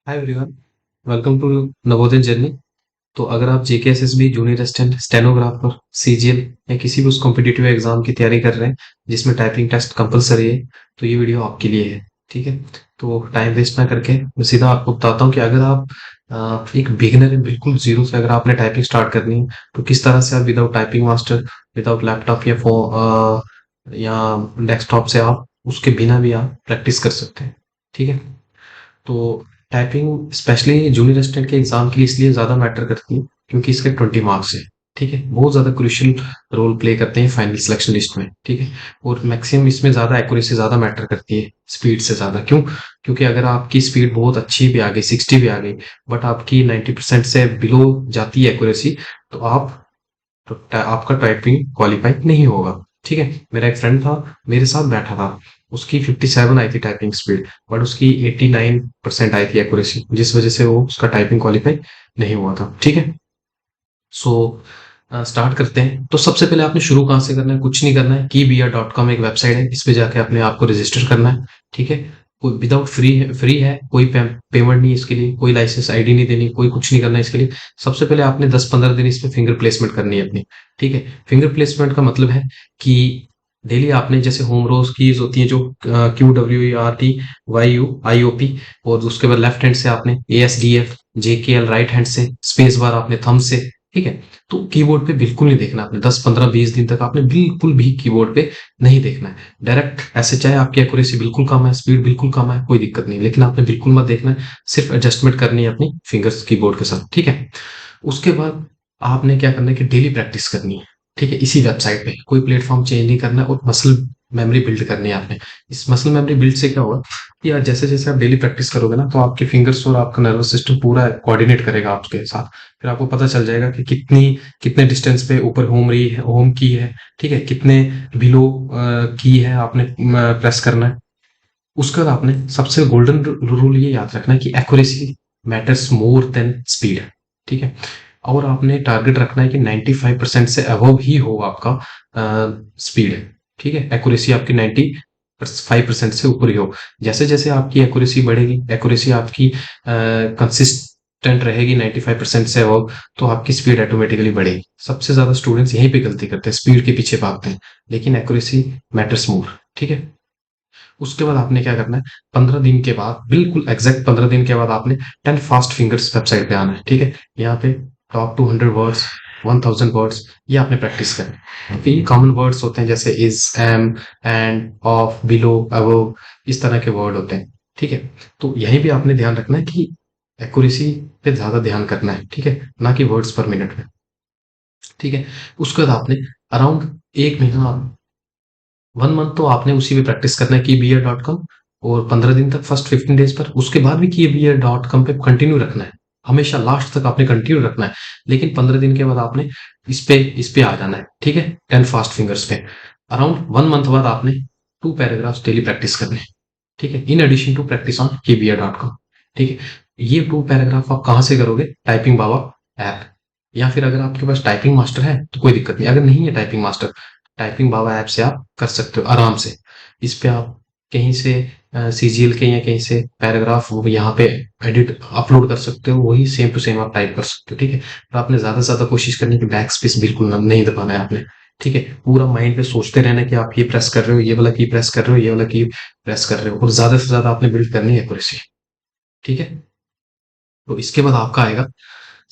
Hi everyone, welcome to Navodaya journey. तो अगर आप JKSSB junior assistant stenographer CGL या किसी भी उस कॉम्पिटिटिव एग्जाम की तैयारी कर रहे हैं जिसमें टाइपिंग टेस्ट कंपलसरी है, तो ये वीडियो आपके लिए है। ठीक है। तो टाइम वेस्ट ना करके मैं सीधा आपको बताता हूँ कि अगर आप एक बिगिनर है, बिल्कुल जीरो से अगर आपने टाइपिंग स्टार्ट करनी है तो किस तरह से आप without typing master, without laptop या फोन या डेस्कटॉप से आप उसके बिना भी आप प्रैक्टिस कर सकते हैं। ठीक है। तो टाइपिंग स्पेशली जूनियर असिस्टेंट के एग्जाम के लिए इसलिए ज्यादा मैटर करती है क्योंकि इसके 20 मार्क्स है। ठीक है, बहुत ज्यादा क्रूशियल रोल प्ले करते हैं फाइनल सिलेक्शन लिस्ट में। ठीक है। और मैक्सिमम इसमें ज्यादा एक्यूरेसी ज्यादा मैटर करती है स्पीड से ज्यादा। क्यों? क्योंकि अगर आपकी स्पीड बहुत अच्छी भी आ गई, 60 भी आ गई, बट आपकी 90% से बिलो जाती है एक्यूरेसी, तो आपका टाइपिंग क्वालिफाई नहीं होगा। ठीक है। मेरा एक फ्रेंड था, मेरे साथ बैठा था, उसकी 57 आई थी टाइपिंग स्पीड, बट उसकी 89% आई थी एक्यूरेसी, जिस वजह से वो उसका टाइपिंग क्वालिफाई नहीं हुआ था। ठीक है। सो स्टार्ट करते हैं। तो सबसे पहले आपने शुरू कहाँ से करना है? कुछ नहीं करना है, keybiya.com एक वेबसाइट है, इस पे जाके अपने आप को रजिस्टर करना है। ठीक है। कोई विदाउट फ्री है, कोई पेमेंट नहीं, इसके लिए कोई लाइसेंस आईडी नहीं देनी, कोई कुछ नहीं करना है इसके लिए। सबसे पहले आपने 10-15 दिन इस पे फिंगर प्लेसमेंट करनी है अपनी। ठीक है। फिंगर प्लेसमेंट का मतलब है कि डेली आपने जैसे होम रोज कीज होती है जो QWERTYUIOP, और उसके बाद लेफ्ट हैंड से आपने ASDF JKL, राइट हैंड से स्पेस बार आपने थंब से। ठीक है। तो कीबोर्ड पे बिल्कुल नहीं देखना आपने, 10-15-20 दिन तक आपने बिल्कुल भी कीबोर्ड पे नहीं देखना है। डायरेक्ट ऐसे, चाहे आपकी एक्यूरेसी बिल्कुल कम है, स्पीड बिल्कुल कम है, कोई दिक्कत नहीं, लेकिन आपने बिल्कुल मत देखना है। सिर्फ एडजस्टमेंट करनी है अपनी फिंगर्स कीबोर्ड के साथ। ठीक है। उसके बाद आपने क्या करना है कि डेली प्रैक्टिस करनी है। ठीक है। इसी वेबसाइट पे कोई प्लेटफॉर्म चेंज नहीं करना है, और मसल मेमोरी बिल्ड करनी है आपने। इस मसल मेमोरी बिल्ड से क्या होगा कि यार जैसे जैसे आप डेली प्रैक्टिस करोगे ना, तो आपके फिंगर्स और आपका नर्वस सिस्टम पूरा कोऑर्डिनेट करेगा आपके साथ। फिर आपको पता चल जाएगा कि कितने डिस्टेंस पे ऊपर होम की है। ठीक है। कितने बिलो की है आपने प्रेस करना है। उसके बाद आपने सबसे गोल्डन रूल ये याद रखना है कि accuracy matters more than speed. ठीक है। और आपने टारगेट रखना है कि 95% से अबव ही हो आपका स्पीड। ठीक है। एक्यूरेसी आपकी 95% से ऊपर ही हो। जैसे जैसे आपकी एक्यूरेसी बढ़ेगी, एक्यूरेसी आपकी कंसिस्टेंट रहेगी 95% से अबव, तो आपकी स्पीड ऑटोमेटिकली बढ़ेगी। सबसे ज्यादा स्टूडेंट्स यहीं पे गलती करते हैं, स्पीड के पीछे भागते हैं, लेकिन एक्यूरेसी मैटर्स मोर। ठीक है। उसके बाद आपने क्या करना है, 15 दिन के बाद, बिल्कुल एग्जैक्ट 15 दिन के बाद आपने 10 फास्ट फिंगर्स वेबसाइट पे आना है। ठीक है। यहाँ पे टॉप 200 वर्ड्स, 1000 वर्ड्स, ये आपने प्रैक्टिस करना है। ये कॉमन वर्ड्स होते हैं जैसे is, am, and, of, below, above, इस तरह के वर्ड होते हैं। ठीक है। तो यहीं भी आपने ध्यान रखना है कि एक्यूरेसी पे ज्यादा ध्यान करना है। ठीक है। ना कि वर्ड्स पर मिनट में। ठीक है। उसके बाद आपने अराउंड 1 महीना, 1 मंथ तो आपने उसी पे प्रैक्टिस करना है keybiya.com, और 15 दिन तक, फर्स्ट 15 डेज पर। उसके बाद भी keybiya.com पे कंटिन्यू रखना है, हमेशा लास्ट तक आपने कंटिन्यू रखना है। लेकिन 15 दिन के बाद आपने इस पे आ जाना है। ठीक है। 10 फास्ट फिंगर्स पे अराउंड 1 मंथ बाद आपने 2 पैराग्राफ्स डेली प्रैक्टिस करने हैं। ठीक है। In addition to practice on keybiya.com। ठीक है। ये 2 पैराग्राफ आप कहाँ से करोगे? टाइपिंग बाबा ऐप, या फिर अगर आपके पास टाइपिंग मास्टर है तो कोई दिक्कत नहीं, अगर नहीं है टाइपिंग मास्टर, टाइपिंग बाबा ऐप से आप कर सकते हो आराम से। इस पे आप कहीं से सीजीएल के या कहीं से पैराग्राफ वो यहाँ पे एडिट अपलोड कर सकते हो, वही सेम टू सेम आप टाइप कर सकते हो। ठीक है। पर आपने ज्यादा से ज्यादा कोशिश करनी कि बैक स्पेस बिल्कुल नहीं दबाना है आपने। ठीक है। पूरा माइंड पे सोचते रहना कि आप ये प्रेस कर रहे हो, ये वाला की प्रेस कर रहे हो, ये वाला की प्रेस कर रहे हो, और ज्यादा से ज्यादा आपने बिल्ड करनी है एक्यूरेसी। ठीक है। तो इसके बाद आपका आएगा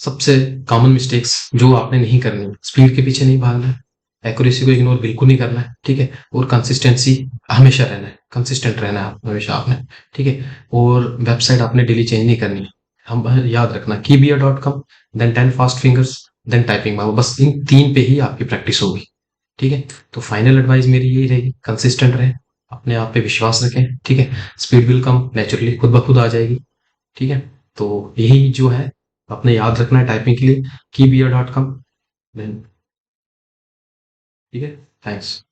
सबसे कॉमन मिस्टेक्स जो आपने नहीं करनी। स्पीड के पीछे नहीं भागना है, एक्यूरेसी को इग्नोर बिल्कुल नहीं करना है। ठीक है। और कंसिस्टेंसी हमेशा रहना है, कंसिस्टेंट रहना है हमेशा आपने। ठीक है। और वेबसाइट आपने डेली चेंज नहीं करनी है। हम याद रखना keybiya.com, then 10 fast fingers, then typing Baba, बस इन 3 पे ही आपकी प्रैक्टिस होगी। ठीक है। तो फाइनल एडवाइस मेरी यही रहेगी, कंसिस्टेंट रहे, अपने आप पे विश्वास रखें। ठीक है। स्पीड विल कम नेचुरली, खुद ब खुद आ जाएगी। ठीक है। तो यही जो है अपने याद रखना है टाइपिंग के लिए, keybiya.com। ठीक है। थैंक्स।